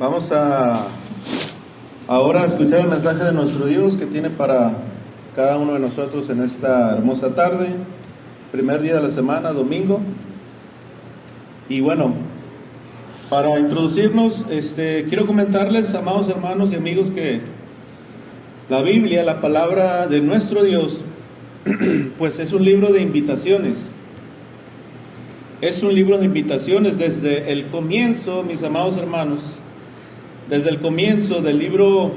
Vamos a ahora escuchar el mensaje de nuestro Dios que tiene para cada uno de nosotros en esta hermosa tarde, primer día de la semana, domingo. Y bueno, para introducirnos, quiero comentarles, amados hermanos y amigos, que la Biblia, la palabra de nuestro Dios, pues es un libro de invitaciones. Es un libro de invitaciones desde el comienzo, mis amados hermanos. Desde el comienzo del libro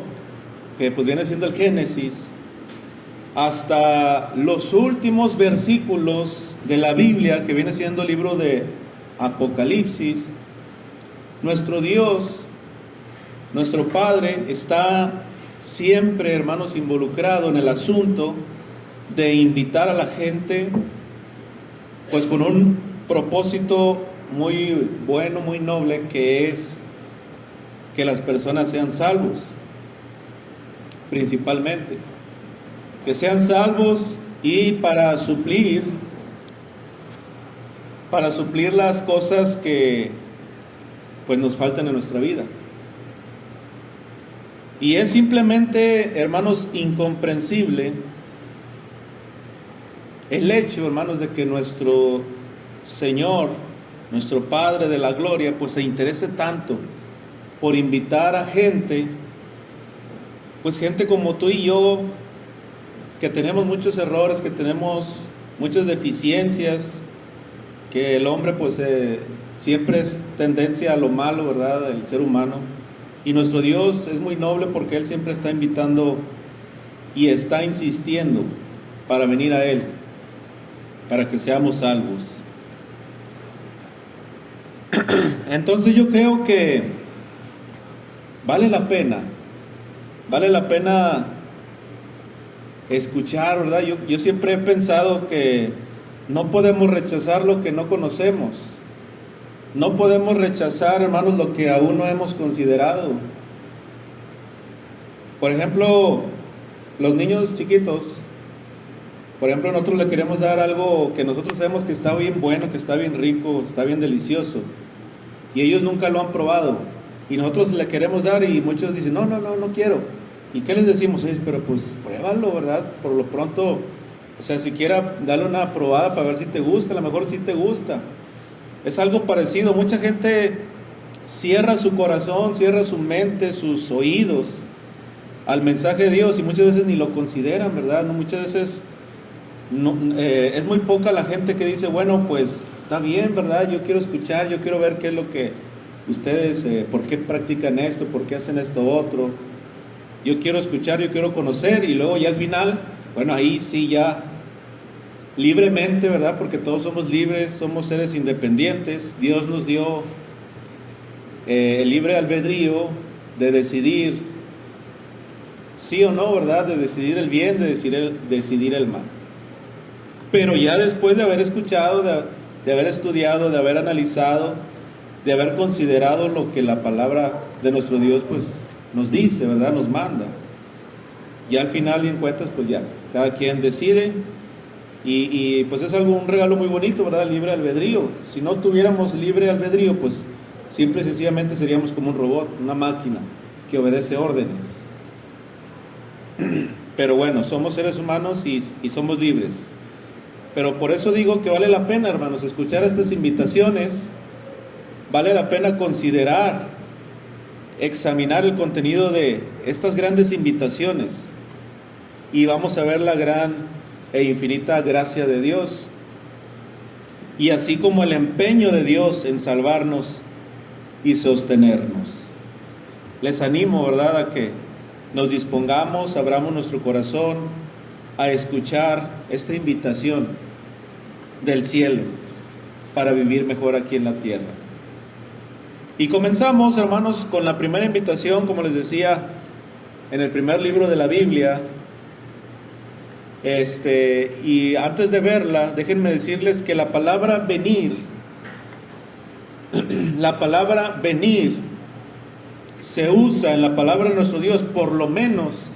que pues viene siendo el Génesis hasta los últimos versículos de la Biblia que viene siendo el libro de Apocalipsis, nuestro Dios, nuestro Padre está siempre, hermanos, involucrado en el asunto de invitar a la gente pues con un propósito muy bueno, muy noble, que es que las personas sean salvos, principalmente, que sean salvos y para suplir las cosas que pues nos faltan en nuestra vida. Y es simplemente, hermanos, incomprensible el hecho, hermanos, de que nuestro Señor, nuestro Padre de la gloria, pues se interese tanto por invitar a gente, pues gente como tú y yo, que tenemos muchos errores, que tenemos muchas deficiencias, que el hombre pues siempre es tendencia a lo malo, ¿verdad?, del ser humano. Y nuestro Dios es muy noble porque Él siempre está invitando y está insistiendo para venir a Él, para que seamos salvos. Entonces yo creo que vale la pena escuchar, ¿verdad? Yo siempre he pensado que no podemos rechazar lo que no conocemos. No podemos rechazar, hermanos, lo que aún no hemos considerado. Por ejemplo, los niños chiquitos, por ejemplo, nosotros le queremos dar algo que nosotros sabemos que está bien bueno, que está bien rico, está bien delicioso, y ellos nunca lo han probado. Y nosotros le queremos dar y muchos dicen, no quiero. ¿Y qué les decimos? Pero pues pruébalo, ¿verdad? Por lo pronto, o sea, siquiera dale una probada para ver si te gusta. A lo mejor sí te gusta. Es algo parecido. Mucha gente cierra su corazón, cierra su mente, sus oídos al mensaje de Dios, y muchas veces ni lo consideran, ¿verdad? Muchas veces es muy poca la gente que dice, bueno, pues está bien, ¿verdad? Yo quiero escuchar, yo quiero ver qué es lo que ustedes, por qué practican esto, por qué hacen esto otro. Yo quiero escuchar, yo quiero conocer, y luego ya al final, bueno, ahí sí ya libremente, ¿verdad? Porque todos somos libres, somos seres independientes. Dios nos dio el libre albedrío de decidir sí o no, ¿verdad? De decidir el bien, de decidir el mal. Pero ya después de haber escuchado, de haber estudiado, de haber analizado, de haber considerado lo que la palabra de nuestro Dios pues nos dice, ¿verdad? Nos manda. Ya al final y en cuentas pues ya, cada quien decide, y pues es un regalo muy bonito, ¿verdad? El libre albedrío. Si no tuviéramos libre albedrío, pues simple y sencillamente seríamos como un robot, una máquina que obedece órdenes. Pero bueno, somos seres humanos y somos libres. Pero por eso digo que vale la pena, hermanos, escuchar estas invitaciones. Vale la pena considerar, examinar el contenido de estas grandes invitaciones, y vamos a ver la gran e infinita gracia de Dios, y así como el empeño de Dios en salvarnos y sostenernos. Les animo, ¿verdad?, a que nos dispongamos, abramos nuestro corazón a escuchar esta invitación del cielo para vivir mejor aquí en la tierra. Y comenzamos, hermanos, con la primera invitación, como les decía, en el primer libro de la Biblia. Y antes de verla, déjenme decirles que la palabra venir se usa en la palabra de nuestro Dios por lo menos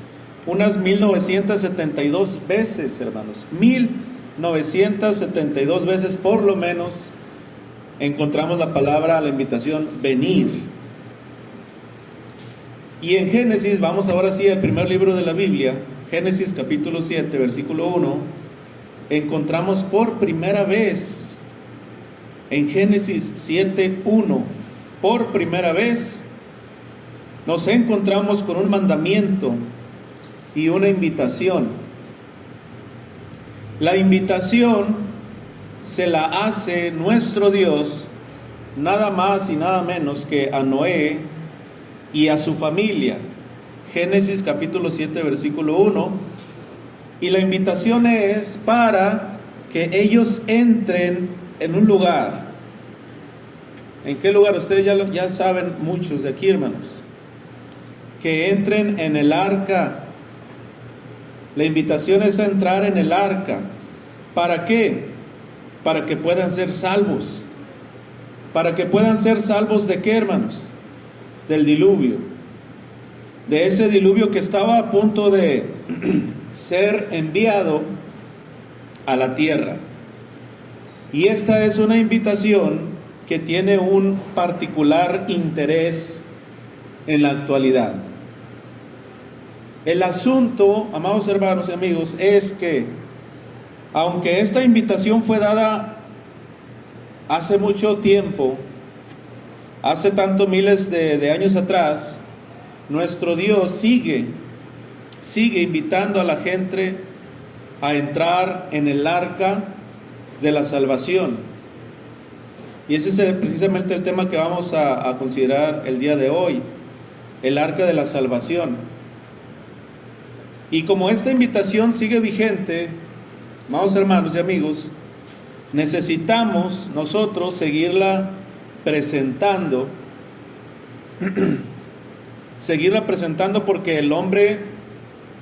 unas 1972 veces, hermanos. 1972 veces por lo menos encontramos la palabra, la invitación venir. Y en Génesis, vamos ahora sí al primer libro de la Biblia, Génesis capítulo 7, versículo 1, encontramos por primera vez, en Génesis 7, 1, por primera vez, nos encontramos con un mandamiento y una invitación. La invitación se la hace nuestro Dios, nada más y nada menos que a Noé y a su familia. Génesis capítulo 7, versículo 1. Y la invitación es para que ellos entren en un lugar. ¿En qué lugar? Ustedes ya saben, muchos de aquí, hermanos. Que entren en el arca. La invitación es a entrar en el arca. ¿Para qué? Para que puedan ser salvos. ¿Para que puedan ser salvos de qué, hermanos? Del diluvio. De ese diluvio que estaba a punto de ser enviado a la tierra. Y esta es una invitación que tiene un particular interés en la actualidad. El asunto, amados hermanos y amigos, es que aunque esta invitación fue dada hace mucho tiempo, hace tantos miles de años atrás, nuestro Dios sigue invitando a la gente a entrar en el arca de la salvación. Y ese es precisamente el tema que vamos a considerar el día de hoy, el arca de la salvación. Y como esta invitación sigue vigente, amados hermanos y amigos, necesitamos nosotros seguirla presentando, porque el hombre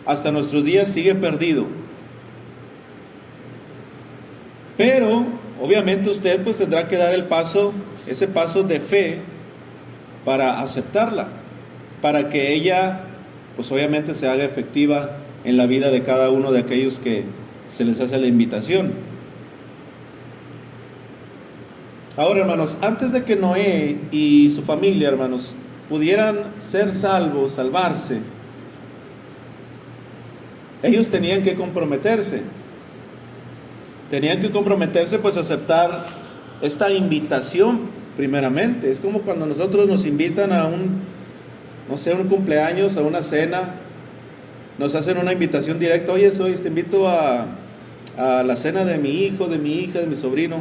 hasta nuestros días sigue perdido. Pero obviamente usted pues tendrá que dar ese paso de fe para aceptarla, para que ella pues obviamente se haga efectiva en la vida de cada uno de aquellos que se les hace la invitación. Ahora, hermanos, antes de que Noé y su familia, hermanos, pudieran ser salvos, salvarse, ellos tenían que comprometerse. Tenían que comprometerse pues a aceptar esta invitación primeramente. Es como cuando nosotros nos invitan a un cumpleaños, a una cena, nos hacen una invitación directa. Oye, te invito a la cena de mi hijo, de mi hija, de mi sobrino.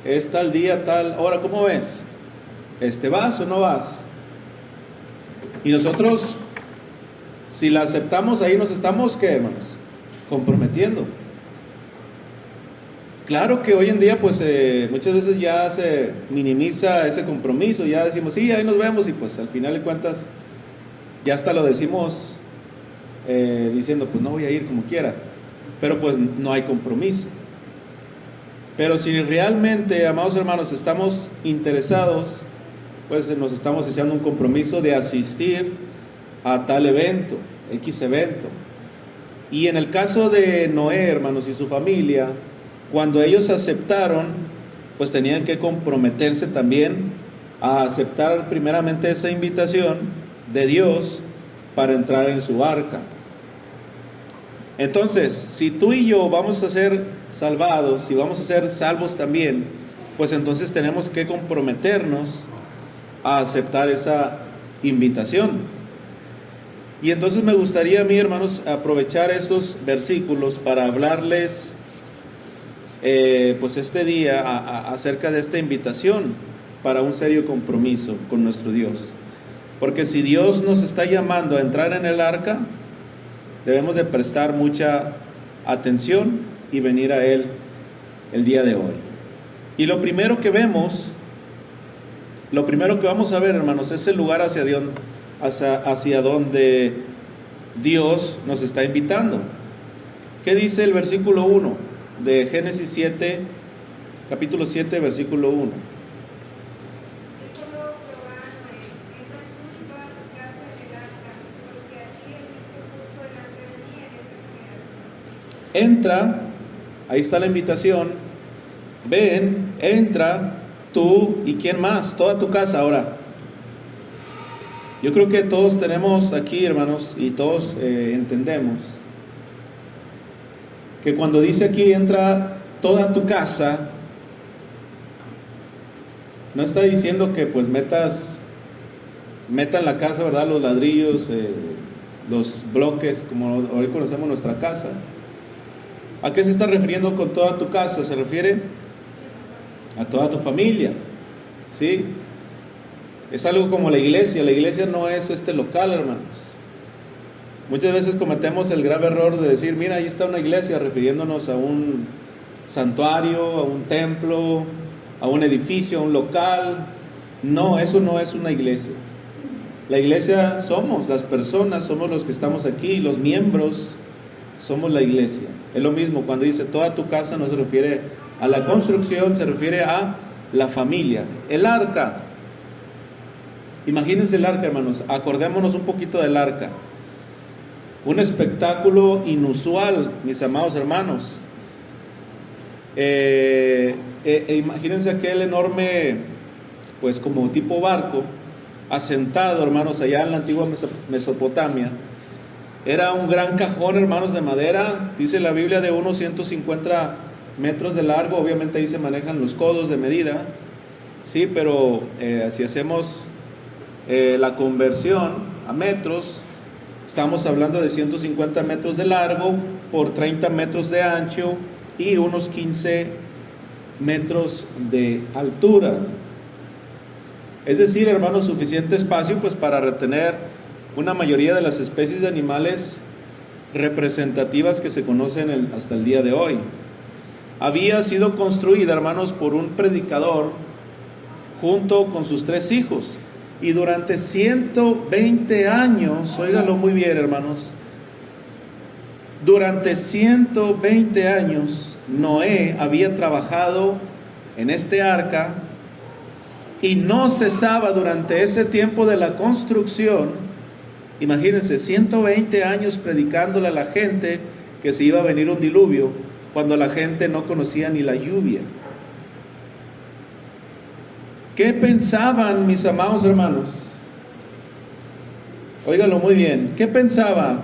Es tal día, tal hora, ¿cómo ves? ¿Vas o no vas? Y nosotros, si la aceptamos, ahí nos estamos, ¿qué, hermanos? Comprometiendo. Claro que hoy en día, pues muchas veces ya se minimiza ese compromiso, ya decimos, sí, ahí nos vemos, y pues al final de cuentas, ya hasta lo decimos diciendo, pues no voy a ir como quiera, pero pues no hay compromiso. Pero si realmente, amados hermanos, estamos interesados, pues nos estamos echando un compromiso de asistir a tal evento, X evento. Y en el caso de Noé, hermanos, y su familia, cuando ellos aceptaron, pues tenían que comprometerse también a aceptar primeramente esa invitación de Dios para entrar en su arca. Entonces, si tú y yo vamos a ser salvados, si vamos a ser salvos también, pues entonces tenemos que comprometernos a aceptar esa invitación. Y entonces me gustaría a mí, hermanos, aprovechar estos versículos para hablarles pues este día acerca de esta invitación para un serio compromiso con nuestro Dios. Porque si Dios nos está llamando a entrar en el arca, debemos de prestar mucha atención y venir a Él el día de hoy. Y lo primero que vamos, lo primero que vamos a ver, hermanos, es el lugar hacia donde Dios nos está invitando. ¿Qué dice el versículo 1 de Génesis 7, capítulo 7, versículo 1? Entra, ahí está la invitación. Ven, entra, tú y quién más, toda tu casa. Ahora, Yo creo que todos tenemos aquí, hermanos, y todos entendemos que cuando dice aquí entra toda tu casa, no está diciendo que pues metan la casa, ¿verdad? Los ladrillos, los bloques, como hoy conocemos nuestra casa. ¿A qué se está refiriendo con toda tu casa? Se refiere a toda tu familia, ¿sí? Es algo como la iglesia. La iglesia no es este local, hermanos. Muchas veces cometemos el grave error de decir, mira, ahí está una iglesia, refiriéndonos a un santuario, a un templo, a un edificio, a un local. No, eso no es una iglesia. La iglesia somos las personas, somos los que estamos aquí, los miembros, somos la iglesia. Es lo mismo, cuando dice toda tu casa no se refiere a la construcción, se refiere a la familia. El arca, imagínense el arca, hermanos, acordémonos un poquito del arca. Un espectáculo inusual, mis amados hermanos. Imagínense aquel enorme, pues como tipo barco, asentado, hermanos, allá en la antigua Mesopotamia. Era un gran cajón, hermanos, de madera, dice la Biblia, de unos 150 metros de largo. Obviamente ahí se manejan los codos de medida, sí, pero si hacemos la conversión a metros, estamos hablando de 150 metros de largo por 30 metros de ancho y unos 15 metros de altura. Es decir, hermanos, suficiente espacio pues para retener una mayoría de las especies de animales representativas que se conocen hasta el día de hoy. Había sido construida, hermanos, por un predicador junto con sus 3 hijos. Y durante 120 años, óigalo muy bien, hermanos, durante 120 años Noé había trabajado en este arca y no cesaba durante ese tiempo de la construcción. Imagínense, 120 años predicándole a la gente que se iba a venir un diluvio, cuando la gente no conocía ni la lluvia. ¿Qué pensaban, mis amados hermanos? Óigalo muy bien. ¿Qué pensaba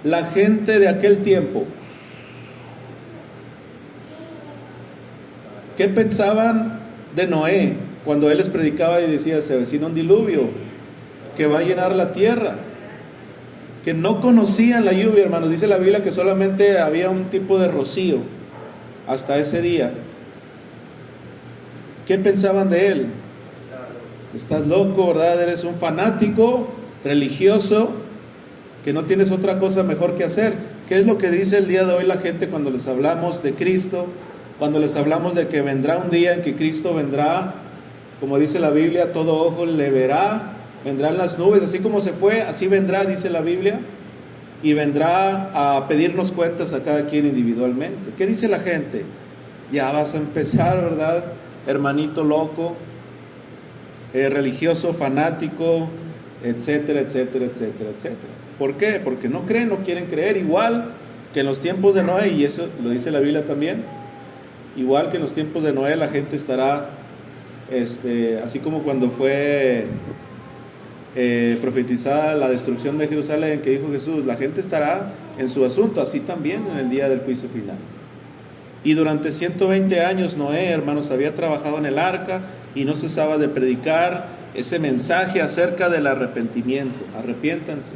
la gente de aquel tiempo? ¿Qué pensaban de Noé cuando él les predicaba y decía, se avecina un diluvio que va a llenar la tierra? Que no conocían la lluvia, hermanos. Dice la Biblia que solamente había un tipo de rocío hasta ese día. ¿Qué pensaban de él? Estás loco, ¿verdad? Eres un fanático religioso que no tienes otra cosa mejor que hacer. ¿Qué es lo que dice el día de hoy la gente cuando les hablamos de Cristo? Cuando les hablamos de que vendrá un día en que Cristo vendrá, como dice la Biblia, todo ojo le verá, vendrá en las nubes, así como se fue, así vendrá, dice la Biblia, y vendrá a pedirnos cuentas a cada quien individualmente. ¿Qué dice la gente? Ya vas a empezar, ¿verdad? Hermanito loco, religioso, fanático, etcétera, etcétera, etcétera, etcétera. ¿Por qué? Porque no creen, no quieren creer, igual que en los tiempos de Noé, y eso lo dice la Biblia también, igual que en los tiempos de Noé la gente estará, así como cuando fue profetizada la destrucción de Jerusalén, que dijo Jesús, la gente estará en su asunto, así también en el día del juicio final. Y durante 120 años Noé, hermanos, había trabajado en el arca y no cesaba de predicar ese mensaje acerca del arrepentimiento. Arrepiéntanse.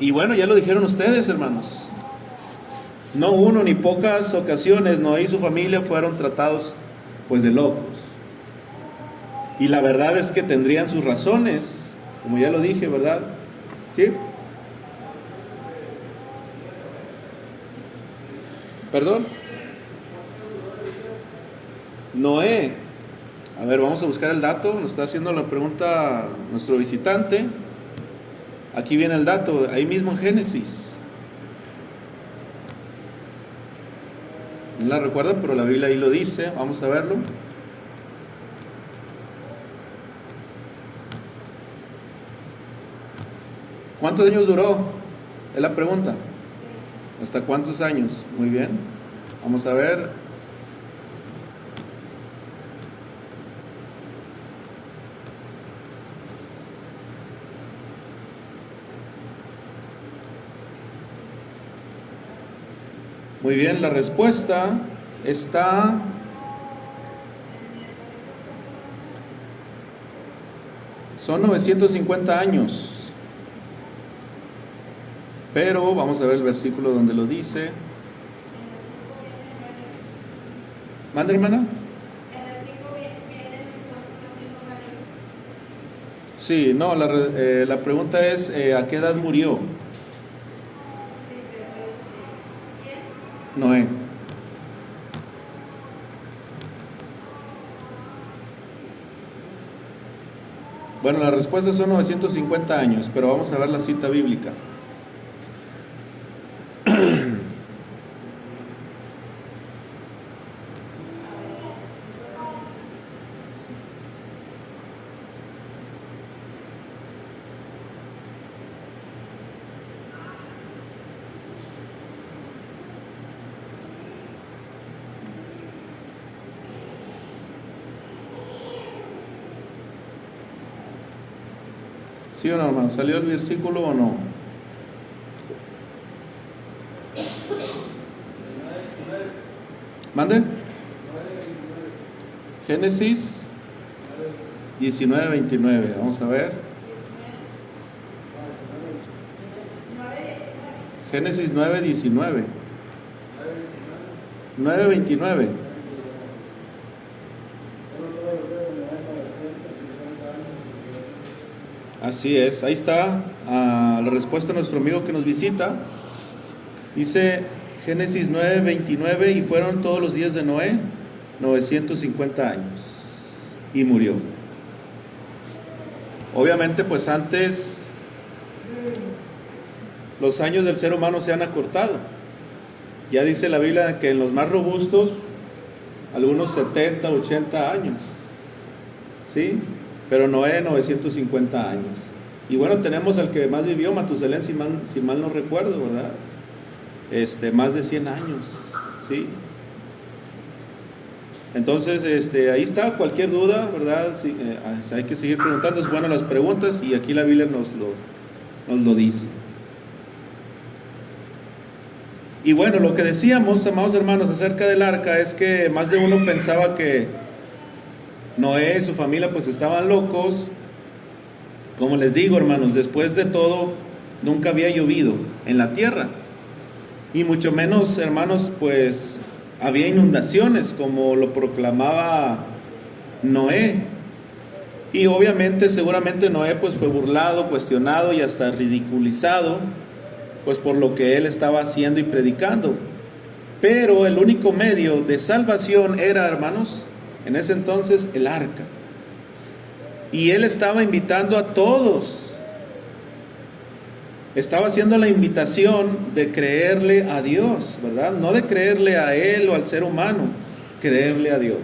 Y bueno, ya lo dijeron ustedes, hermanos. No uno ni pocas ocasiones Noé y su familia fueron tratados pues de locos. Y la verdad es que tendrían sus razones, como ya lo dije, ¿verdad? ¿Sí? ¿Perdón? Noé. A ver, vamos a buscar el dato. Nos está haciendo la pregunta nuestro visitante. Aquí viene el dato, ahí mismo en Génesis. No la recuerdo, pero la Biblia ahí lo dice. Vamos a verlo. ¿Cuántos años duró? Es la pregunta. ¿Hasta cuántos años? Muy bien. Vamos a ver. Muy bien, la respuesta está... Son 950 años. Pero vamos a ver el versículo donde lo dice. ¿Mande, hermana? Sí, no, la pregunta es, ¿a qué edad murió Noé? Bueno, la respuesta son 950 años, pero vamos a ver la cita bíblica. ¿Sí o no, hermano? ¿Salió el versículo o no? ¿Mande? Génesis 19:29. Vamos a ver. Génesis 9:19. 9:29. Así es, ahí está la respuesta de nuestro amigo que nos visita. Dice Génesis 9:29, y fueron todos los días de Noé 950 años y murió. Obviamente, pues antes los años del ser humano se han acortado. Ya dice la Biblia que en los más robustos algunos 70, 80 años, ¿sí? Pero Noé 950 años. Y bueno, tenemos al que más vivió, Matusalén, si mal no recuerdo, ¿verdad? Más de 100 años, ¿sí? Entonces, ahí está, cualquier duda, ¿verdad? Sí, hay que seguir preguntando, es bueno las preguntas, y aquí la Biblia nos lo dice. Y bueno, lo que decíamos, amados hermanos, acerca del arca, es que más de uno pensaba que Noé y su familia pues estaban locos. Como les digo, hermanos, después de todo, nunca había llovido en la tierra. Y mucho menos, hermanos, pues había inundaciones como lo proclamaba Noé. Y obviamente, seguramente Noé pues fue burlado, cuestionado y hasta ridiculizado, pues por lo que él estaba haciendo y predicando. Pero el único medio de salvación era, hermanos, en ese entonces el arca. Y él estaba invitando a todos. Estaba haciendo la invitación de creerle a Dios, ¿verdad? No de creerle a él o al ser humano, creerle a Dios.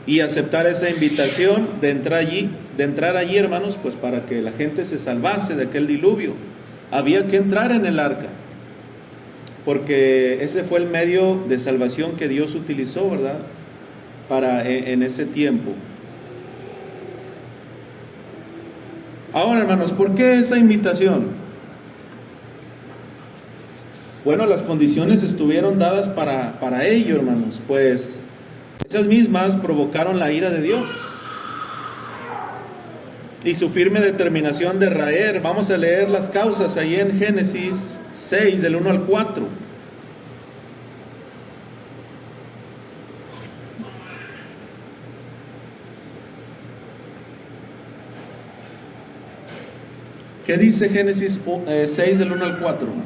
Y aceptar esa invitación de entrar allí, hermanos, pues para que la gente se salvase de aquel diluvio. Había que entrar en el arca, porque ese fue el medio de salvación que Dios utilizó, ¿verdad? En ese tiempo. Ahora, hermanos, ¿por qué esa invitación? Bueno, las condiciones estuvieron dadas para ello, hermanos, pues esas mismas provocaron la ira de Dios y su firme determinación de raer. Vamos a leer las causas ahí en Génesis 6, del 1 al 4. ¿Qué dice Génesis 6, del 1 al 4, hermanos?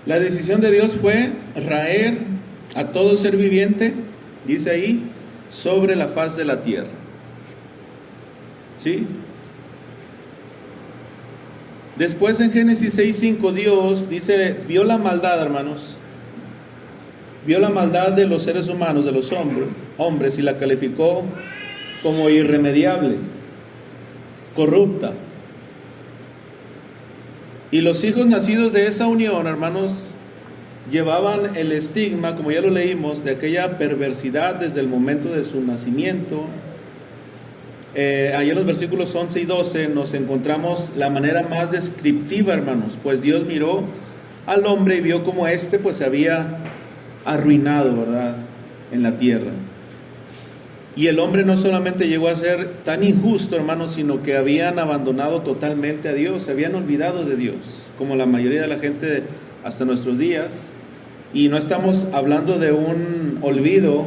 La decisión de Dios fue raer a todo ser viviente, dice ahí, sobre la faz de la tierra. ¿Sí? Después en Génesis 6:5 Dios dice, vio la maldad, hermanos, vio la maldad de los seres humanos, de los hombres, y la calificó como irremediable, corrupta. Y los hijos nacidos de esa unión, hermanos, llevaban el estigma, como ya lo leímos, de aquella perversidad desde el momento de su nacimiento. Ahí en los versículos 11 y 12 nos encontramos la manera más descriptiva, hermanos, pues Dios miró al hombre y vio como éste pues se había arruinado, ¿verdad?, en la tierra. Y el hombre no solamente llegó a ser tan injusto, hermanos, sino que habían abandonado totalmente a Dios, se habían olvidado de Dios, como la mayoría de la gente hasta nuestros días. Y no estamos hablando de un olvido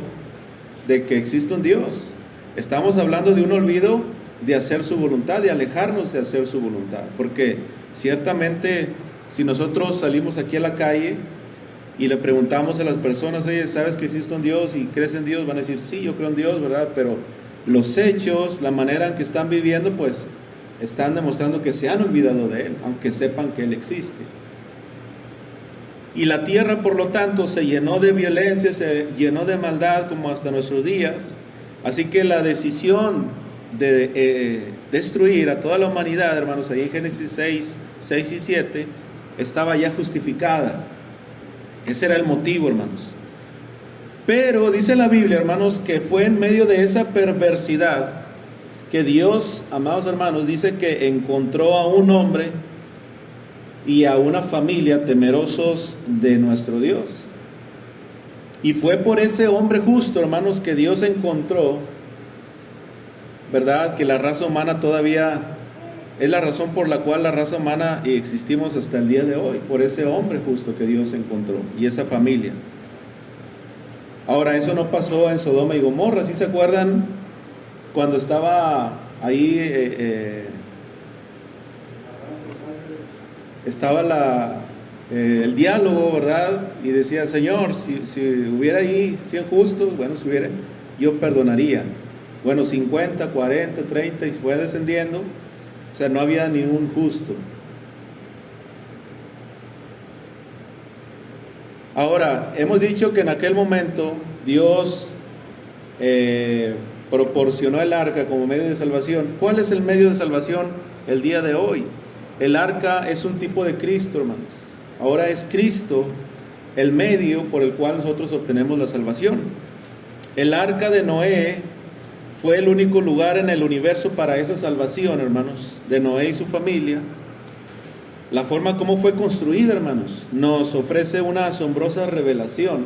de que existe un Dios, estamos hablando de un olvido de hacer su voluntad, de alejarnos de hacer su voluntad. Porque ciertamente si nosotros salimos aquí a la calle y le preguntamos a las personas, oye, ¿sabes que existe un Dios y crees en Dios? Van a decir, sí, yo creo en Dios, ¿verdad? Pero los hechos, la manera en que están viviendo, pues están demostrando que se han olvidado de Él, aunque sepan que Él existe. Y la tierra, por lo tanto, se llenó de violencia, se llenó de maldad como hasta nuestros días. Así que la decisión de destruir a toda la humanidad, hermanos, ahí en Génesis 6 y 7, estaba ya justificada. Ese era el motivo, hermanos. Pero dice la Biblia, hermanos, que fue en medio de esa perversidad que Dios, amados hermanos, dice que encontró a un hombre y a una familia temerosos de nuestro Dios. Y fue por ese hombre justo, hermanos, que Dios encontró, ¿verdad?, que la raza humana todavía es la razón por la cual la raza humana existimos hasta el día de hoy, por ese hombre justo que Dios encontró y esa familia. Ahora, eso no pasó en Sodoma y Gomorra. ¿Sí se acuerdan cuando estaba ahí, estaba el diálogo, ¿verdad? Y decía, Señor, si hubiera ahí 100 justos, bueno, si hubiera, yo perdonaría. Bueno, 50, 40, 30, y fue descendiendo. O sea, no había ni un justo. Ahora, hemos dicho que en aquel momento Dios proporcionó el arca como medio de salvación. ¿Cuál es el medio de salvación el día de hoy? El arca es un tipo de Cristo, hermanos. Ahora es Cristo el medio por el cual nosotros obtenemos la salvación. El arca de Noé fue el único lugar en el universo para esa salvación, hermanos, de Noé y su familia. La forma como fue construida, hermanos, nos ofrece una asombrosa revelación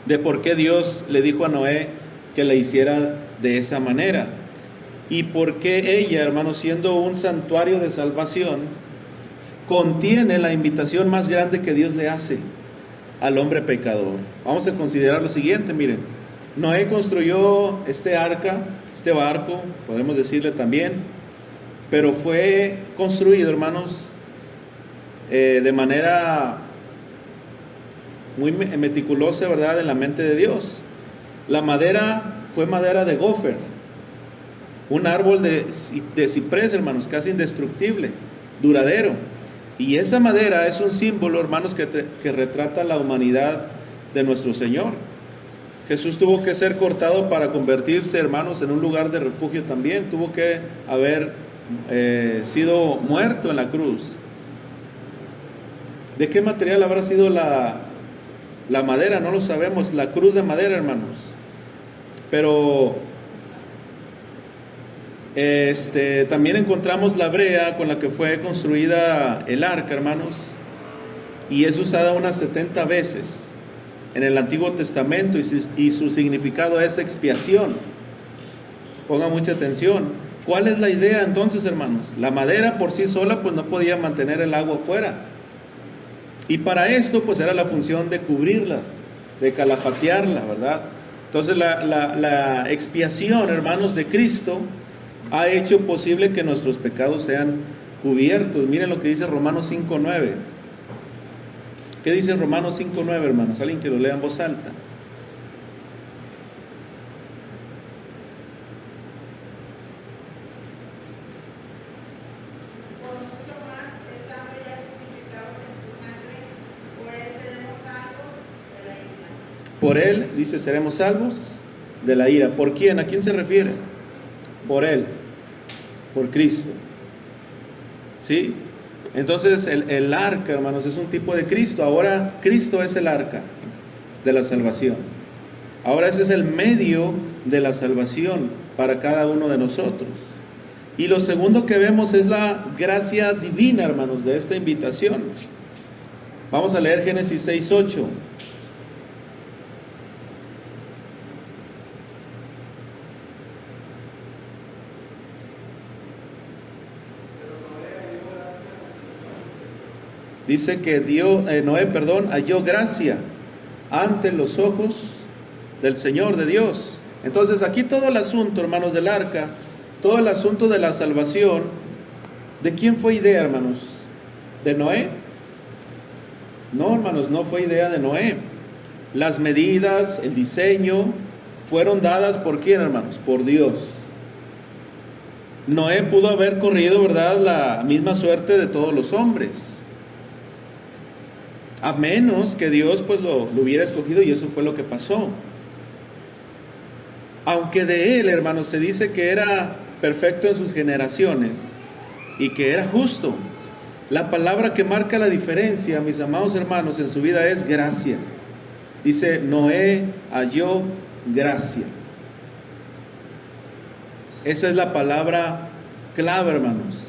de por qué Dios le dijo a Noé que la hiciera de esa manera. Y por qué ella, hermanos, siendo un santuario de salvación, contiene la invitación más grande que Dios le hace al hombre pecador. Vamos a considerar lo siguiente, miren. Noé construyó este arca, este barco, podemos decirle también, pero fue construido, hermanos, de manera muy meticulosa, ¿verdad?, en la mente de Dios. La madera fue madera de gofer, un árbol de ciprés, hermanos, casi indestructible, duradero. Y esa madera es un símbolo, hermanos, que retrata la humanidad de nuestro Señor. Jesús tuvo que ser cortado para convertirse, hermanos, en un lugar de refugio también. Tuvo que haber sido muerto en la cruz. ¿De qué material habrá sido la madera? No lo sabemos. La cruz de madera, hermanos. Pero también encontramos la brea con la que fue construida el arca, hermanos. Y es usada unas 70 veces en el Antiguo Testamento, y su significado es expiación. Pongan mucha atención. ¿Cuál es la idea entonces, hermanos? La madera por sí sola pues no podía mantener el agua fuera, y para esto pues era la función de cubrirla, de calafatearla, ¿verdad? Entonces la expiación, hermanos, de Cristo ha hecho posible que nuestros pecados sean cubiertos. Miren lo que dice Romanos 5:9. ¿Qué dice Romanos 5:9, hermanos? Alguien que lo lea en voz alta. Por él, dice, seremos salvos de la ira. ¿Por quién? ¿A quién se refiere? Por él, por Cristo. ¿Sí? Entonces el arca, hermanos, es un tipo de Cristo. Ahora Cristo es el arca de la salvación. Ahora ese es el medio de la salvación para cada uno de nosotros. Y lo segundo que vemos es la gracia divina, hermanos, de esta invitación. Vamos a leer Génesis 6:8. Dice que Noé halló gracia ante los ojos del Señor, de Dios. Entonces aquí todo el asunto, hermanos, del arca, todo el asunto de la salvación, ¿de quién fue idea, hermanos? ¿De Noé? No, hermanos, no fue idea de Noé. Las medidas, el diseño, fueron dadas ¿por quién, hermanos? Por Dios. Noé pudo haber corrido, ¿verdad?, la misma suerte de todos los hombres, a menos que Dios pues lo hubiera escogido, y eso fue lo que pasó. Aunque de él, hermanos, se dice que era perfecto en sus generaciones y que era justo, la palabra que marca la diferencia, mis amados hermanos, en su vida es gracia. Dice, Noé halló gracia. Esa es la palabra clave, hermanos.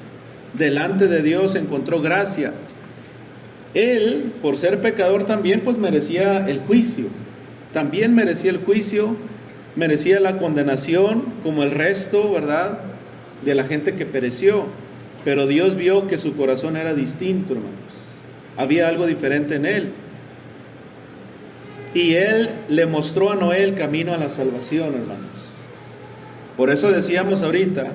Delante de Dios encontró gracia. Él, por ser pecador, también pues merecía el juicio. También merecía el juicio, merecía la condenación, como el resto, ¿verdad?, de la gente que pereció. Pero Dios vio que su corazón era distinto, hermanos. Había algo diferente en él. Y él le mostró a Noé el camino a la salvación, hermanos. Por eso decíamos ahorita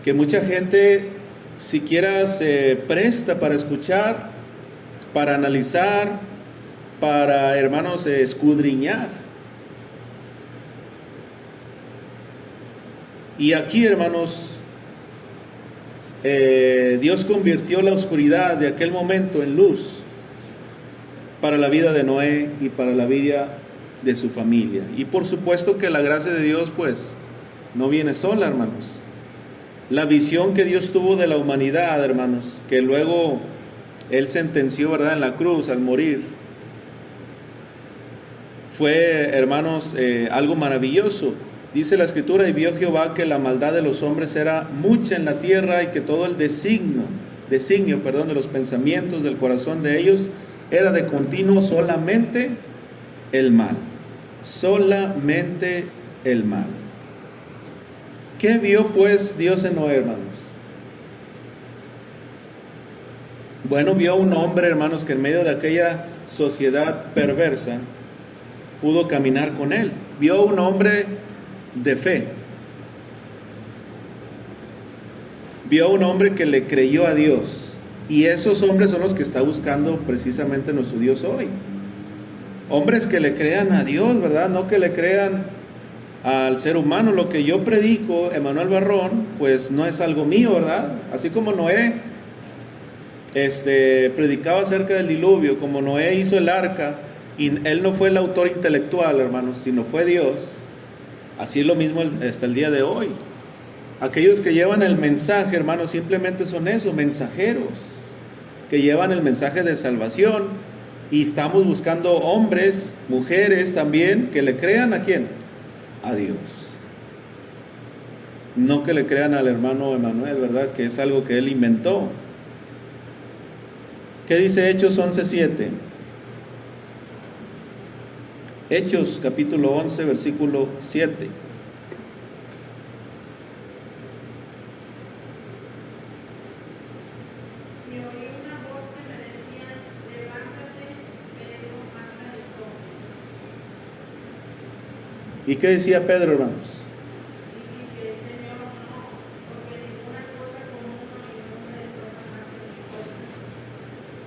que mucha gente siquiera se presta para escuchar, para analizar, para, hermanos, escudriñar. Y aquí, hermanos, Dios convirtió la oscuridad de aquel momento en luz para la vida de Noé y para la vida de su familia. Y por supuesto que la gracia de Dios pues no viene sola, hermanos. La visión que Dios tuvo de la humanidad, hermanos, que luego Él sentenció, ¿verdad?, en la cruz al morir, fue, hermanos, algo maravilloso. Dice la Escritura, y vio Jehová que la maldad de los hombres era mucha en la tierra, y que todo el designio, de los pensamientos del corazón de ellos era de continuo solamente el mal. Solamente el mal. ¿Qué vio pues Dios en Noé, hermanos? Bueno, vio un hombre, hermanos, que en medio de aquella sociedad perversa pudo caminar con él. Vio un hombre de fe. Vio un hombre que le creyó a Dios. Y esos hombres son los que está buscando precisamente nuestro Dios hoy. Hombres que le crean a Dios, ¿verdad? No que le crean al ser humano. Lo que yo predico, Emanuel Barrón, pues no es algo mío, ¿verdad? Así como Noé predicaba acerca del diluvio, como Noé hizo el arca, y él no fue el autor intelectual, hermanos, sino fue Dios. Así es lo mismo hasta el día de hoy. Aquellos que llevan el mensaje, hermanos, simplemente son eso, mensajeros, que llevan el mensaje de salvación. Y estamos buscando hombres, mujeres también, que le crean ¿a quién? A Dios. No que le crean al hermano Emanuel, ¿verdad?, que es algo que él inventó. ¿Qué dice Hechos 11:7? Hechos capítulo 11, versículo 7. ¿Y qué decía Pedro, hermanos?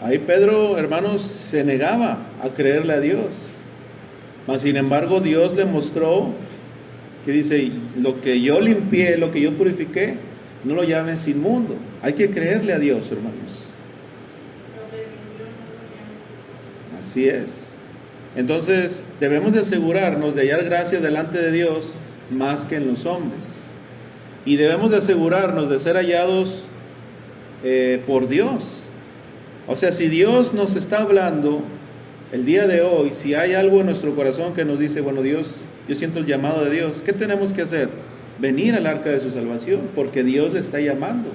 Ahí Pedro, hermanos, se negaba a creerle a Dios. Mas sin embargo, Dios le mostró que dice, lo que yo limpié, lo que yo purifiqué, no lo llames inmundo. Hay que creerle a Dios, hermanos. Así es. Entonces, debemos de asegurarnos de hallar gracia delante de Dios más que en los hombres. Y debemos de asegurarnos de ser hallados por Dios. O sea, si Dios nos está hablando el día de hoy, si hay algo en nuestro corazón que nos dice, bueno, Dios, yo siento el llamado de Dios, ¿qué tenemos que hacer? Venir al arca de su salvación, porque Dios le está llamando.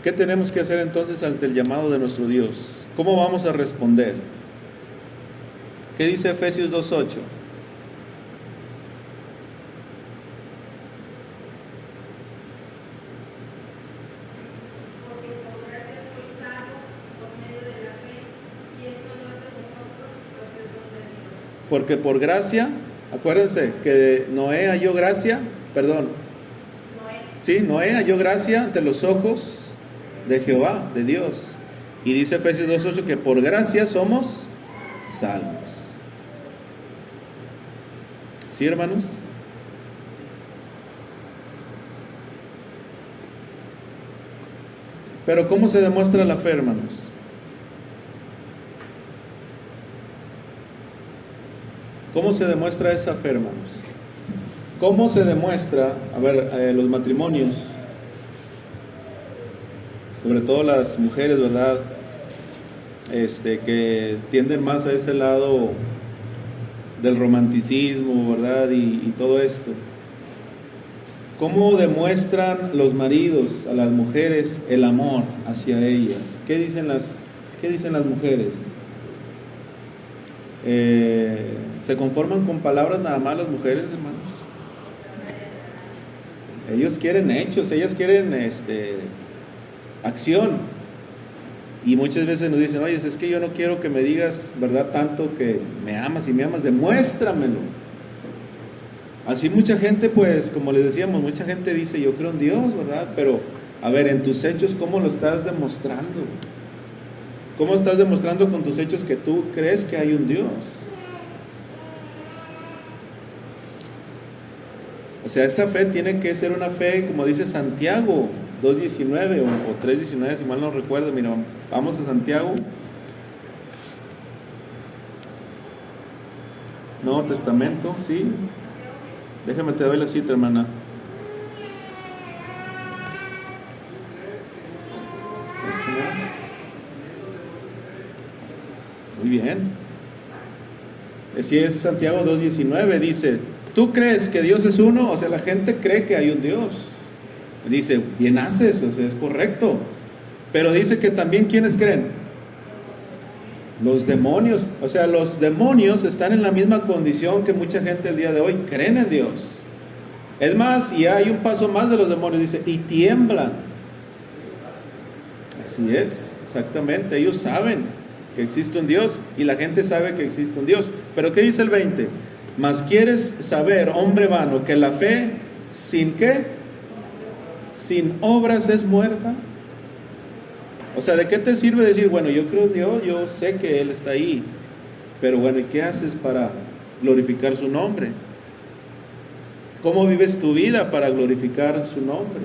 ¿Qué tenemos que hacer entonces ante el llamado de nuestro Dios? ¿Cómo vamos a responder? ¿Qué dice Efesios 2:8? Porque por gracia, acuérdense que Noé halló gracia, Noé halló gracia ante los ojos de Jehová, de Dios. Y dice Efesios 2:8 que por gracia somos salvos. ¿Sí, hermanos? Pero ¿cómo se demuestra la fe, hermanos? ¿Cómo se demuestra esa fe, hermanos? ¿Cómo se demuestra, los matrimonios, sobre todo las mujeres, ¿verdad? Que tienden más a ese lado del romanticismo, ¿verdad? Y todo esto. ¿Cómo demuestran los maridos a las mujeres el amor hacia ellas? ¿Qué dicen las mujeres? ¿Se conforman con palabras nada más las mujeres, hermanos? Ellos quieren hechos, ellas quieren acción. Y muchas veces nos dicen, oye, es que yo no quiero que me digas, ¿verdad? Tanto que me amas y me amas, demuéstramelo. Así mucha gente, pues, como les decíamos, mucha gente dice, yo creo en Dios, ¿verdad? Pero, a ver, en tus hechos, ¿cómo lo estás demostrando? ¿Cómo estás demostrando con tus hechos que tú crees que hay un Dios? O sea, esa fe tiene que ser una fe, como dice Santiago 2:19 o 3:19, si mal no recuerdo. Mira, vamos a Santiago. Nuevo Testamento, sí. Déjame te doy la cita, hermana. Muy bien. Así es, Santiago 2:19 dice, ¿tú crees que Dios es uno? O sea, la gente cree que hay un Dios. Dice, bien haces, o sea, es correcto. Pero dice que también, ¿quiénes creen? Los demonios. O sea, los demonios están en la misma condición que mucha gente el día de hoy, creen en Dios. Es más, y hay un paso más de los demonios, dice, y tiemblan. Así es, exactamente, ellos saben que existe un Dios y la gente sabe que existe un Dios. Pero ¿qué dice el 20? Mas quieres saber, hombre vano, que la fe, ¿sin qué? Sin obras es muerta. O sea, ¿de qué te sirve decir, bueno, yo creo en Dios, yo sé que Él está ahí, pero bueno, ¿y qué haces para glorificar su nombre? ¿Cómo vives tu vida para glorificar su nombre?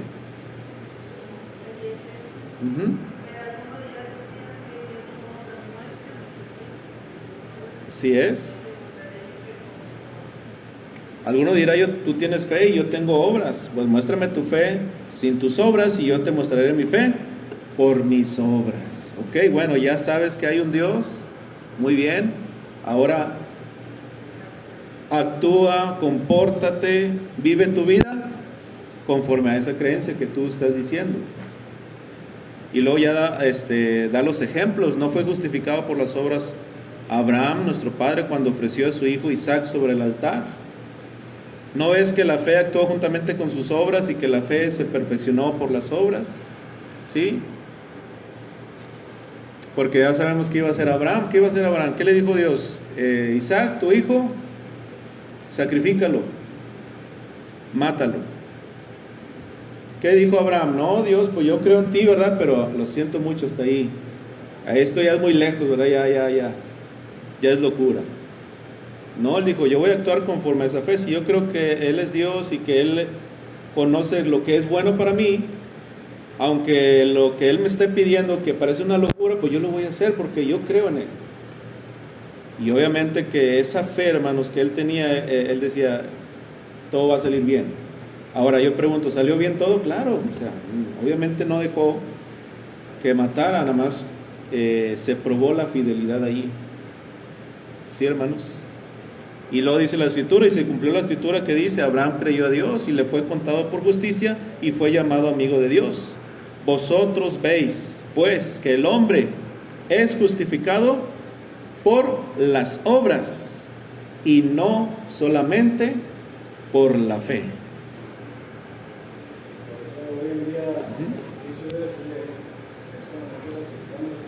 Así es. Alguno dirá, tú tienes fe y yo tengo obras. Pues muéstrame tu fe sin tus obras y yo te mostraré mi fe por mis obras. Ok, bueno, ya sabes que hay un Dios. Muy bien. Ahora actúa, compórtate, vive tu vida conforme a esa creencia que tú estás diciendo. Y luego ya da los ejemplos. No fue justificado por las obras Abraham, nuestro padre, cuando ofreció a su hijo Isaac sobre el altar. ¿No ves que la fe actuó juntamente con sus obras y que la fe se perfeccionó por las obras? ¿Sí? Porque ya sabemos que iba a ser Abraham. ¿Qué iba a hacer Abraham? ¿Qué le dijo Dios? Isaac, tu hijo, sacrifícalo, mátalo. ¿Qué dijo Abraham? No, Dios, pues yo creo en ti, ¿verdad? Pero lo siento mucho hasta ahí. Esto ya es muy lejos, ¿verdad? Ya es locura. No, él dijo, yo voy a actuar conforme a esa fe. Si yo creo que Él es Dios y que Él conoce lo que es bueno para mí, aunque lo que Él me esté pidiendo que parece una locura, pues yo lo voy a hacer porque yo creo en Él. Y obviamente que esa fe, hermanos, que Él tenía, Él decía, todo va a salir bien. Ahora yo pregunto, ¿salió bien todo? Claro, o sea, obviamente no dejó que matara, nada más se probó la fidelidad allí. ¿Sí, hermanos? Y luego dice la Escritura, y se cumplió la Escritura que dice, Abraham creyó a Dios y le fue contado por justicia y fue llamado amigo de Dios. Vosotros veis, pues, que el hombre es justificado por las obras y no solamente por la fe. Hoy en día, eso es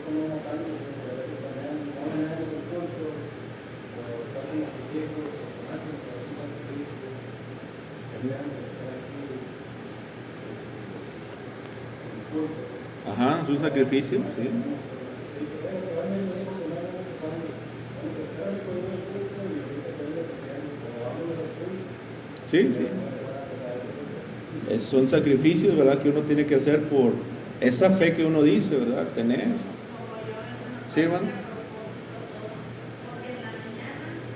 como matando, pero a veces también no manejamos el culto, o estar con nuestros hijos, o con alguien, o es un sacrificio, que sean estar aquí en el culto. Ajá, es un sacrificio, sí. Sí, pero realmente me dijo que no hay muchos años. Vamos a estar al culto del culto y ahorita que anda peleando, pero vámonos al culto. Sí, sí. Son sacrificios, ¿verdad?, que uno tiene que hacer por esa fe que uno dice, ¿verdad?, tener. ¿Sí, hermano?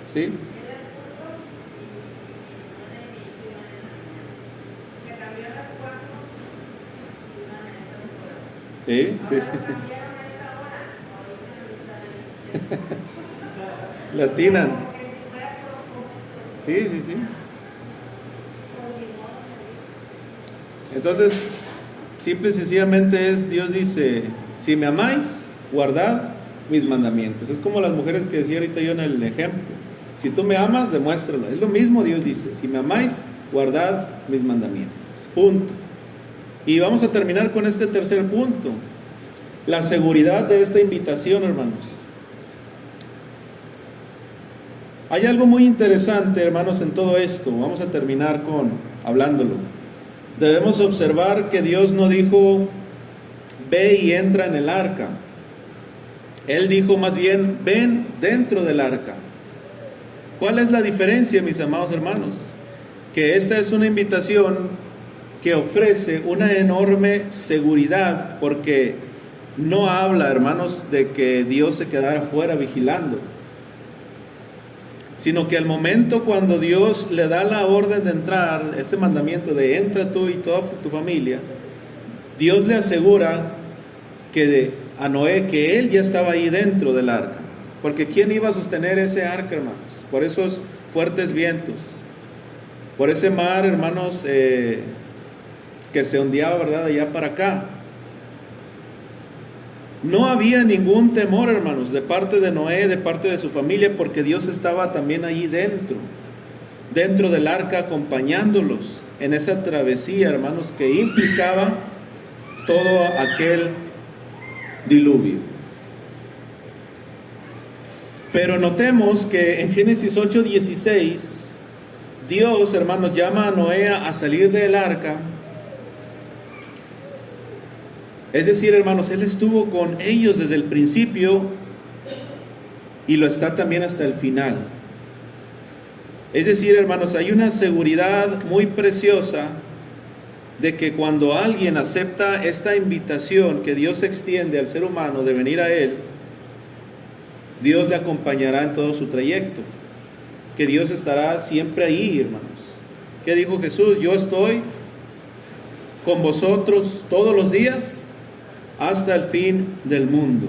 ¿Sí? Sí, sí, sí. Le atinan. Sí, sí, sí. Entonces, simple y sencillamente Dios dice, si me amáis, guardad mis mandamientos. Es como las mujeres que decía ahorita yo en el ejemplo. Si tú me amas, demuéstralo. Es lo mismo Dios dice, si me amáis, guardad mis mandamientos. Punto. Y vamos a terminar con este tercer punto. La seguridad de esta invitación, hermanos. Hay algo muy interesante, hermanos, en todo esto. Vamos a terminar hablándolo. Debemos observar que Dios no dijo, ve y entra en el arca. Él dijo más bien, ven dentro del arca. ¿Cuál es la diferencia, mis amados hermanos? Que esta es una invitación que ofrece una enorme seguridad, porque no habla, hermanos, de que Dios se quedara fuera vigilando, sino que al momento cuando Dios le da la orden de entrar, ese mandamiento de entra tú y toda tu familia, Dios le asegura a Noé que él ya estaba ahí dentro del arca, porque ¿quién iba a sostener ese arca, hermanos? Por esos fuertes vientos, por ese mar, hermanos, que se ondeaba, ¿verdad?, allá para acá. No había ningún temor, hermanos, de parte de Noé, de parte de su familia, porque Dios estaba también allí dentro del arca, acompañándolos en esa travesía, hermanos, que implicaba todo aquel diluvio. Pero notemos que en Génesis 8:16, Dios, hermanos, llama a Noé a salir del arca. Es decir, hermanos, Él estuvo con ellos desde el principio y lo está también hasta el final. Es decir, hermanos, hay una seguridad muy preciosa de que cuando alguien acepta esta invitación que Dios extiende al ser humano de venir a Él, Dios le acompañará en todo su trayecto, que Dios estará siempre ahí, hermanos. ¿Qué dijo Jesús? Yo estoy con vosotros todos los días hasta el fin del mundo.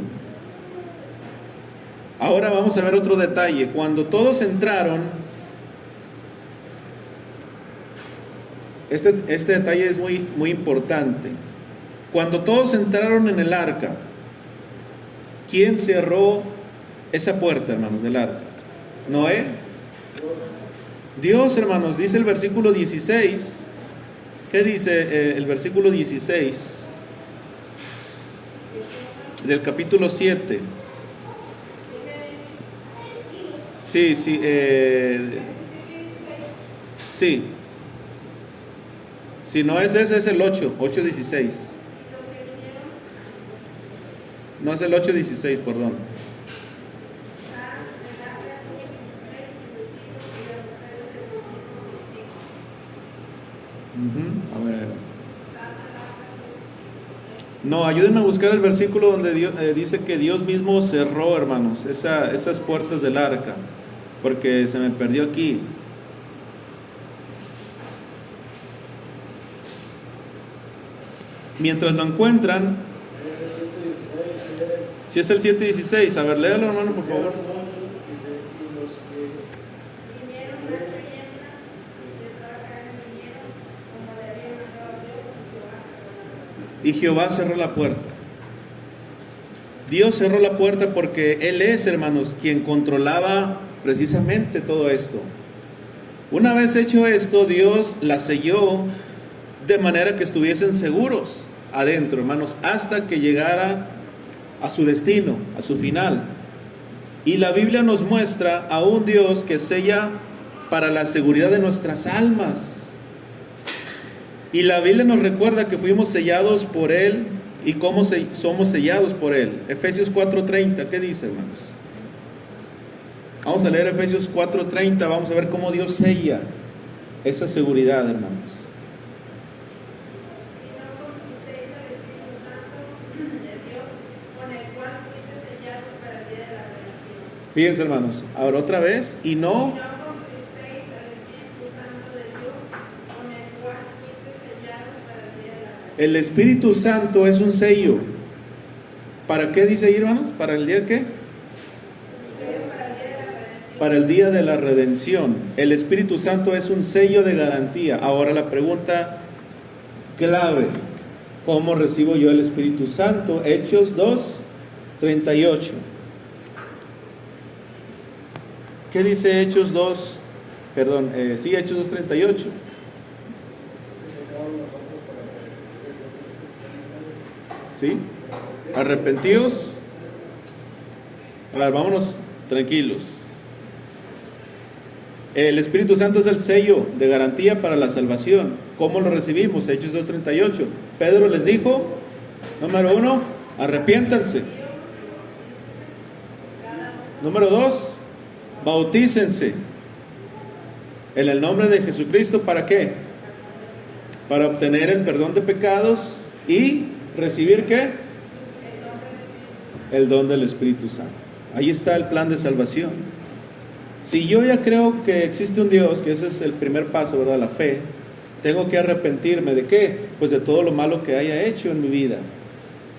Ahora vamos a ver otro detalle. Cuando todos entraron, este detalle es muy, muy importante. Cuando todos entraron en el arca, ¿quién cerró esa puerta, hermanos, del arca? ¿Noé? Dios, hermanos, dice el versículo 16. ¿Qué dice el versículo 16? del capítulo 7. Sí, sí, sí. Si no es ese, es el 8:16. No es el 8:16, perdón. A ver. No, ayúdenme a buscar el versículo donde dice que Dios mismo cerró, hermanos, esas puertas del arca, porque se me perdió aquí. Mientras lo encuentran, si es el 7:16, a ver, léalo, hermano, por favor. Y Jehová cerró la puerta. Dios cerró la puerta porque Él es, hermanos, quien controlaba precisamente todo esto. Una vez hecho esto, Dios la selló de manera que estuviesen seguros adentro, hermanos, hasta que llegara a su destino, a su final. Y la Biblia nos muestra a un Dios que sella para la seguridad de nuestras almas. Y la Biblia nos recuerda que fuimos sellados por Él y cómo somos sellados por Él. Efesios 4:30, ¿qué dice, hermanos? Vamos a leer Efesios 4:30, vamos a ver cómo Dios sella esa seguridad, hermanos. Fíjense, hermanos, ahora otra vez, y no el Espíritu Santo es un sello. ¿Para qué dice ahí, hermanos? ¿Para el día qué? Para el día de la redención. El Espíritu Santo es un sello de garantía. Ahora la pregunta clave: ¿cómo recibo yo el Espíritu Santo? Hechos 2:38. ¿Qué dice Hechos 2? Perdón, sí, Hechos 2:38. ¿Sí? Arrepentíos. A ver, vámonos tranquilos. El Espíritu Santo es el sello de garantía para la salvación. ¿Cómo lo recibimos? Hechos 2:38. Pedro les dijo, número 1, arrepiéntanse. Número 2, bautícense en el nombre de Jesucristo. ¿Para qué? Para obtener el perdón de pecados y recibir ¿qué? El don del Espíritu Santo. Ahí está el plan de salvación. Si yo ya creo que existe un Dios, que ese es el primer paso, ¿verdad? La fe. Tengo que arrepentirme ¿de qué? Pues de todo lo malo que haya hecho en mi vida.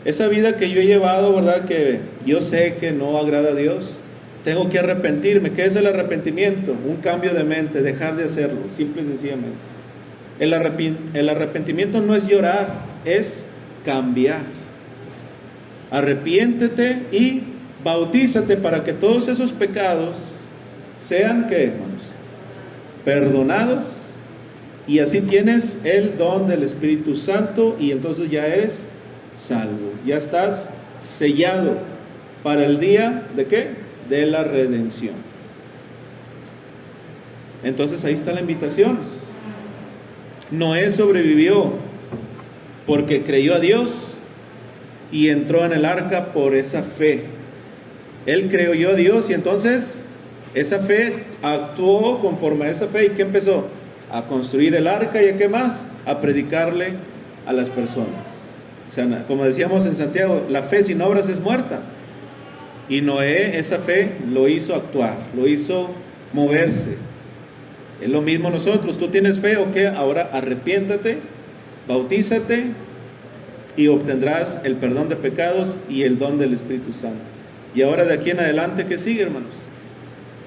Esa vida que yo he llevado, ¿verdad? Que yo sé que no agrada a Dios. Tengo que arrepentirme. ¿Qué es el arrepentimiento? Un cambio de mente, dejar de hacerlo, simple y sencillamente. El arrepentimiento no es llorar, es cambiar. Arrepiéntete y bautízate para que todos esos pecados sean, ¿qué, hermanos? Perdonados, y así tienes el don del Espíritu Santo y entonces ya eres salvo, ya estás sellado para el día ¿de qué? De la redención. Entonces ahí está la invitación. Noé sobrevivió porque creyó a Dios y entró en el arca por esa fe. Él creyó a Dios y entonces esa fe actuó conforme a esa fe. ¿Y qué empezó? A construir el arca. ¿Y a qué más? A predicarle a las personas. O sea, como decíamos en Santiago, la fe sin obras es muerta. Y Noé, esa fe lo hizo actuar, lo hizo moverse. Es lo mismo nosotros. ¿Tú tienes fe o qué? Ahora arrepiéntate, bautízate y obtendrás el perdón de pecados y el don del Espíritu Santo. Y ahora de aquí en adelante, ¿qué sigue, hermanos?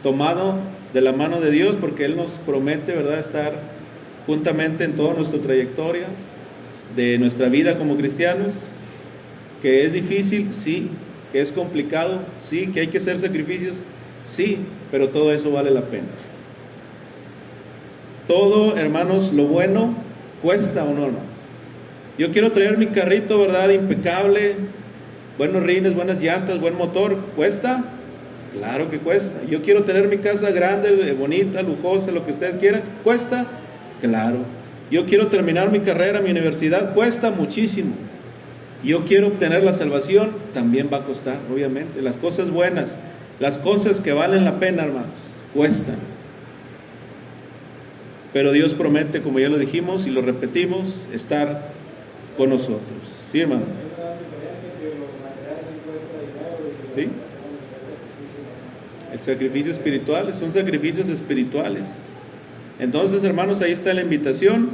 Tomado de la mano de Dios, porque Él nos promete, ¿verdad?, estar juntamente en toda nuestra trayectoria de nuestra vida como cristianos. Que es difícil, sí. Que es complicado, sí. Que hay que hacer sacrificios, sí. Pero todo eso vale la pena. Todo, hermanos, lo bueno cuesta, ¿o no, hermanos? Yo quiero traer mi carrito, ¿verdad?, impecable, buenos rines, buenas llantas, buen motor, ¿cuesta? Claro que cuesta. Yo quiero tener mi casa grande, bonita, lujosa, lo que ustedes quieran, ¿cuesta? Claro. Yo quiero terminar mi carrera, mi universidad, cuesta muchísimo. Yo quiero obtener la salvación, también va a costar, obviamente. Las cosas buenas, las cosas que valen la pena, hermanos, cuestan. Pero Dios promete, como ya lo dijimos y lo repetimos, estar con nosotros. ¿Sí, hermano? Hay una gran diferencia que los materiales sí cuesta dinero y ¿Sí? El sacrificio espiritual, son sacrificios espirituales. Entonces, hermanos, ahí está la invitación.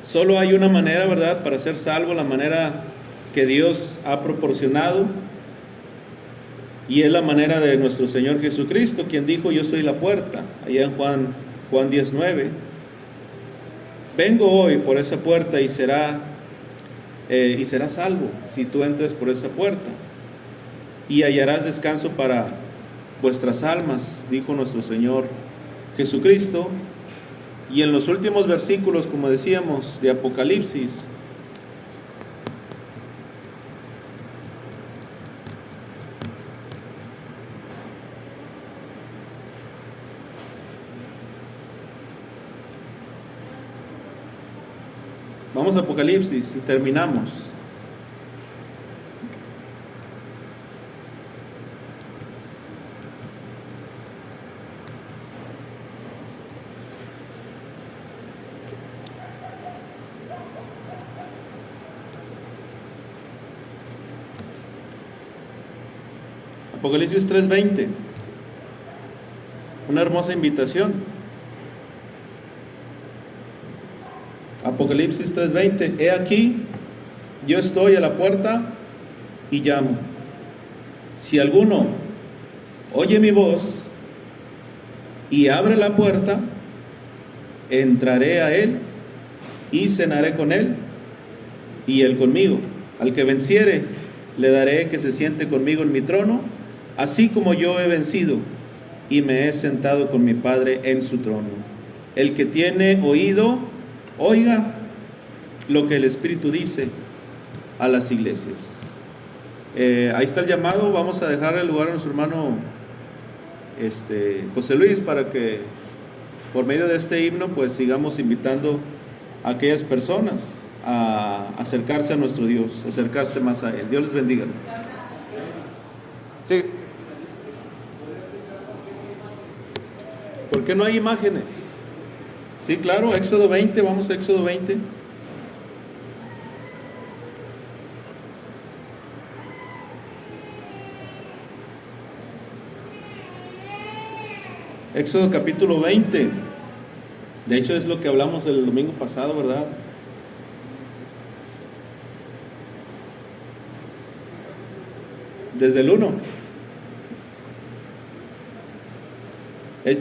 Solo hay una manera, ¿verdad?, para ser salvo, la manera que Dios ha proporcionado, y es la manera de nuestro Señor Jesucristo, quien dijo: yo soy la puerta, allá en Juan 10:9. Vengo hoy por esa puerta y serás salvo si tú entres por esa puerta, y hallarás descanso para vuestras almas, dijo nuestro Señor Jesucristo. Y en los últimos versículos, como decíamos, de Apocalipsis, vamos a Apocalipsis y terminamos. Apocalipsis 3:20, una hermosa invitación. Apocalipsis 3:20, he aquí, yo estoy a la puerta y llamo. Si alguno oye mi voz y abre la puerta, entraré a él y cenaré con él y él conmigo. Al que venciere, le daré que se siente conmigo en mi trono, así como yo he vencido y me he sentado con mi Padre en su trono. El que tiene oído, oiga lo que el Espíritu dice a las iglesias. Ahí está el llamado. Vamos a dejar el lugar a nuestro hermano José Luis, para que por medio de este himno pues sigamos invitando a aquellas personas a acercarse a nuestro Dios, acercarse más a Él. Dios les bendiga. Sí. ¿Por qué no hay imágenes? Sí, claro, Éxodo 20, vamos a Éxodo 20. Éxodo capítulo 20. De hecho es lo que hablamos el domingo pasado, ¿verdad? Desde el 1.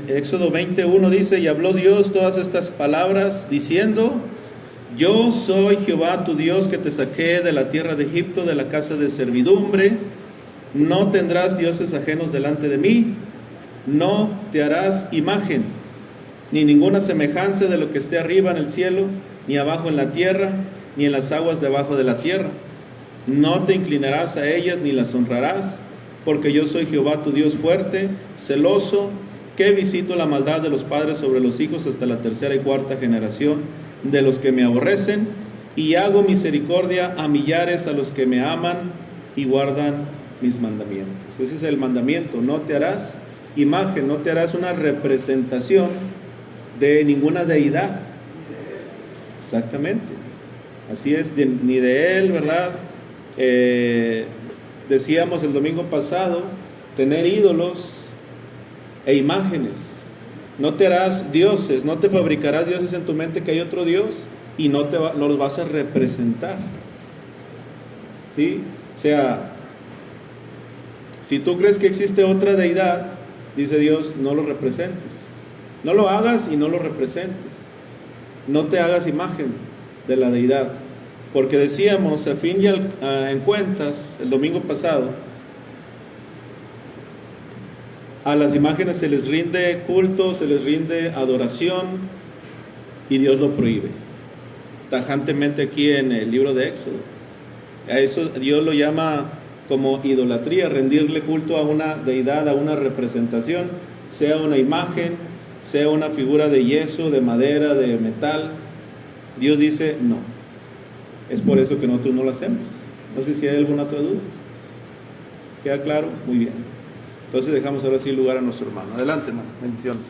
Éxodo 21 dice: y habló Dios todas estas palabras diciendo: yo soy Jehová tu Dios, que te saqué de la tierra de Egipto, de la casa de servidumbre. No tendrás dioses ajenos delante de mí. No te harás imagen, ni ninguna semejanza de lo que esté arriba en el cielo, ni abajo en la tierra, ni en las aguas debajo de la tierra. No te inclinarás a ellas, ni las honrarás, porque yo soy Jehová tu Dios fuerte, celoso, que visito la maldad de los padres sobre los hijos hasta la tercera y cuarta generación de los que me aborrecen, y hago misericordia a millares a los que me aman y guardan mis mandamientos. Ese es el mandamiento: no te harás imagen, no te harás una representación de ninguna deidad. Exactamente, así es, ni de Él, ¿verdad? Decíamos el domingo pasado, tener ídolos e imágenes. No te harás dioses, no te fabricarás dioses en tu mente que hay otro Dios y no los vas a representar. ¿Sí? O sea, si tú crees que existe otra deidad, dice Dios, no lo representes. No lo hagas y no lo representes. No te hagas imagen de la deidad. Porque decíamos, a fin y en cuentas, el domingo pasado, a las imágenes se les rinde culto, se les rinde adoración, y Dios lo prohíbe. tajantemente aquí en el libro de Éxodo. A eso Dios lo llama como idolatría, rendirle culto a una deidad, a una representación, sea una imagen, sea una figura de yeso, de madera, de metal. Dios dice no. Es por eso que nosotros no lo hacemos. No sé si hay alguna otra duda. ¿Queda claro? Muy bien. Entonces dejamos ahora sí lugar a nuestro hermano. Adelante, hermano. Bendiciones.